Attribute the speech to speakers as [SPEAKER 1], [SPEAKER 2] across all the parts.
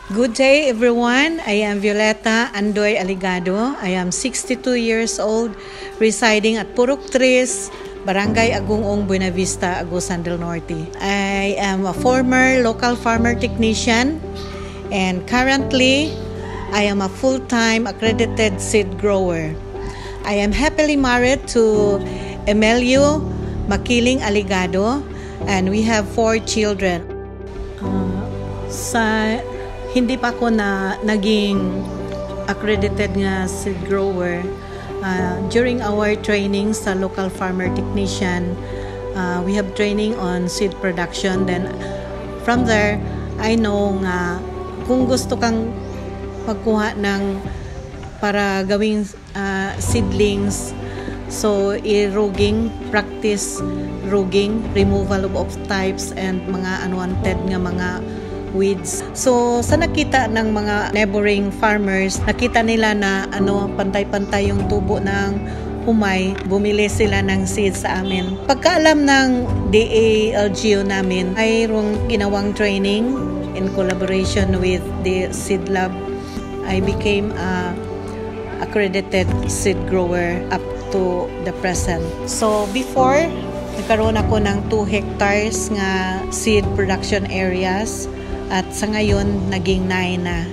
[SPEAKER 1] Good day everyone. I am Violeta Andoy Aligado. I am 62 years old, residing at Purok Tres, Barangay Agungong, Buena Vista, Agusan del Norte. I am a former local farmer technician and currently I am a full-time accredited seed grower. I am happily married to Emelio Makiling Aligado and we have 4 children. Hindi pa ako naging accredited nga seed grower. During our training sa local farmer technician, we have training on seed production. Then from there, I know nga kung gusto kang magkuha ng para gawing seedlings, so i-roging, practice roging, removal of types and mga unwanted nga mga weeds. So sa nakita ng mga neighboring farmers, nakita nila na pantay-pantay yung tubo ng humay, bumili sila ng seeds sa amin. Pagkaalam ng DA-LGU namin, mayroong ginawang training in collaboration with the seed lab. I became a accredited seed grower up to the present. So before, nagkaroon ako ng 2 hectares nga seed production areas. At sa ngayon, naging 9 na.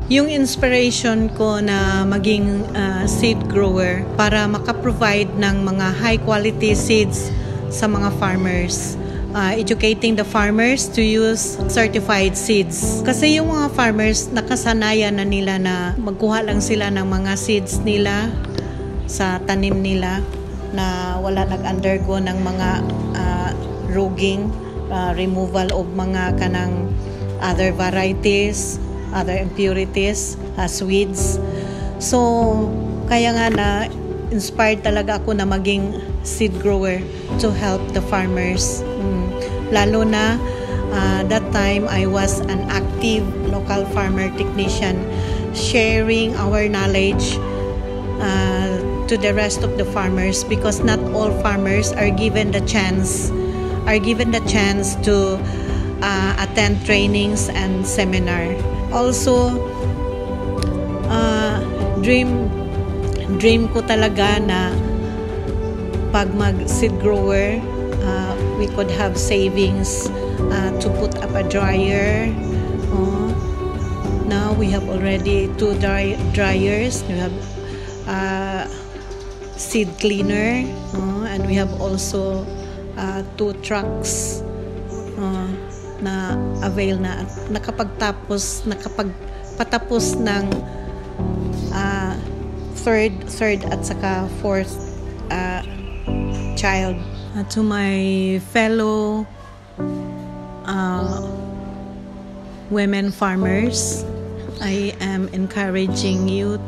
[SPEAKER 1] Yung inspiration ko na maging seed grower para makaprovide ng mga high quality seeds sa mga farmers. Educating the farmers to use certified seeds. Kasi yung mga farmers, nakasanayan na nila na magkuha lang sila ng mga seeds nila sa tanim nila na wala nag-undergo ng mga roging, removal of mga kanang other varieties, other impurities, as weeds. So, kaya nga na-inspired talaga ako na maging seed grower to help the farmers. Lalo na, that time I was an active local farmer technician sharing our knowledge to the rest of the farmers because not all farmers are given the chance to attend trainings and seminar. Also, dream ko talaga na pag mag-seed grower, we could have savings to put up a dryer. Now we have already 2 dryers. We have seed cleaner, and we have also 2 trucks na avail na nakapagpatapos ng third at saka 4th child. To my fellow women farmers, I am encouraging you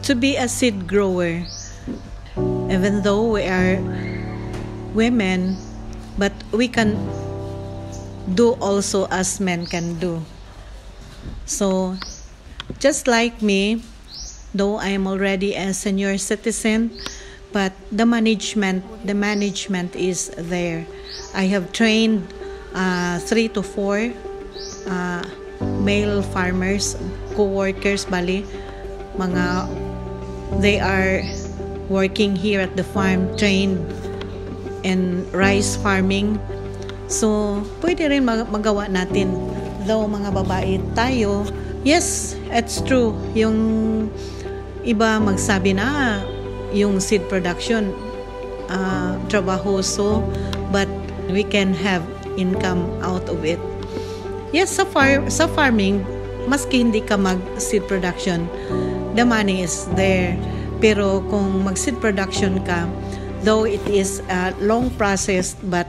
[SPEAKER 1] to be a seed grower. Even though we are women, but we can do also as men can do. So just like me, though I am already a senior citizen, but the management is there. I have trained 3 to 4 male farmers, co-workers bali, they are working here at the farm, trained in rice farming. So, pwede rin magawa natin. Though mga babae tayo, yes, it's true. Yung iba magsabi na yung seed production trabahoso, but we can have income out of it. Yes, sa farming, maski hindi ka mag-seed production, the money is there. Pero kung mag-seed production ka, though it is a long process, but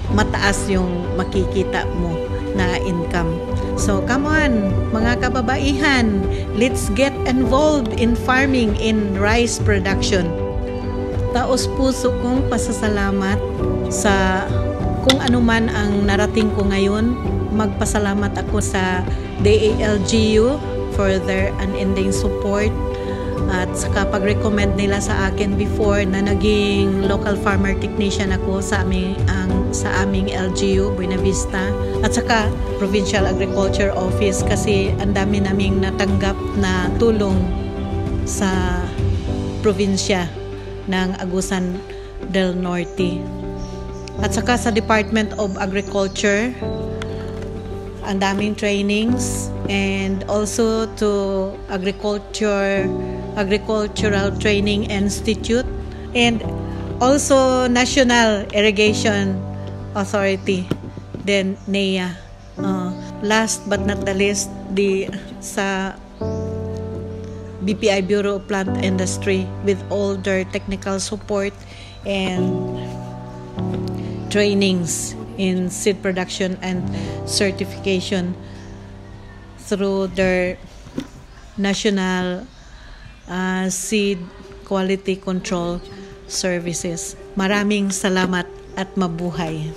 [SPEAKER 1] mataas yung makikita mo na income. So come on, mga kababaihan, let's get involved in farming, in rice production. Taos puso kong pasasalamat sa kung ano man ang narating ko ngayon. Magpasalamat ako sa DA-LGU for their unending support at saka pag-recommend nila sa akin before na naging local farmer technician ako sa aming LGU Buena Vista. At saka Provincial Agriculture Office kasi ang dami naming natanggap na tulong sa probinsya ng Agusan del Norte. At saka sa Department of Agriculture, ang daming trainings, and also to Agricultural Training Institute, and also National Irrigation Authority, then NEA. Last but not the least, sa BPI Bureau of Plant Industry with all their technical support and trainings in seed production and certification through their national seed quality control services. Maraming salamat at mabuhay.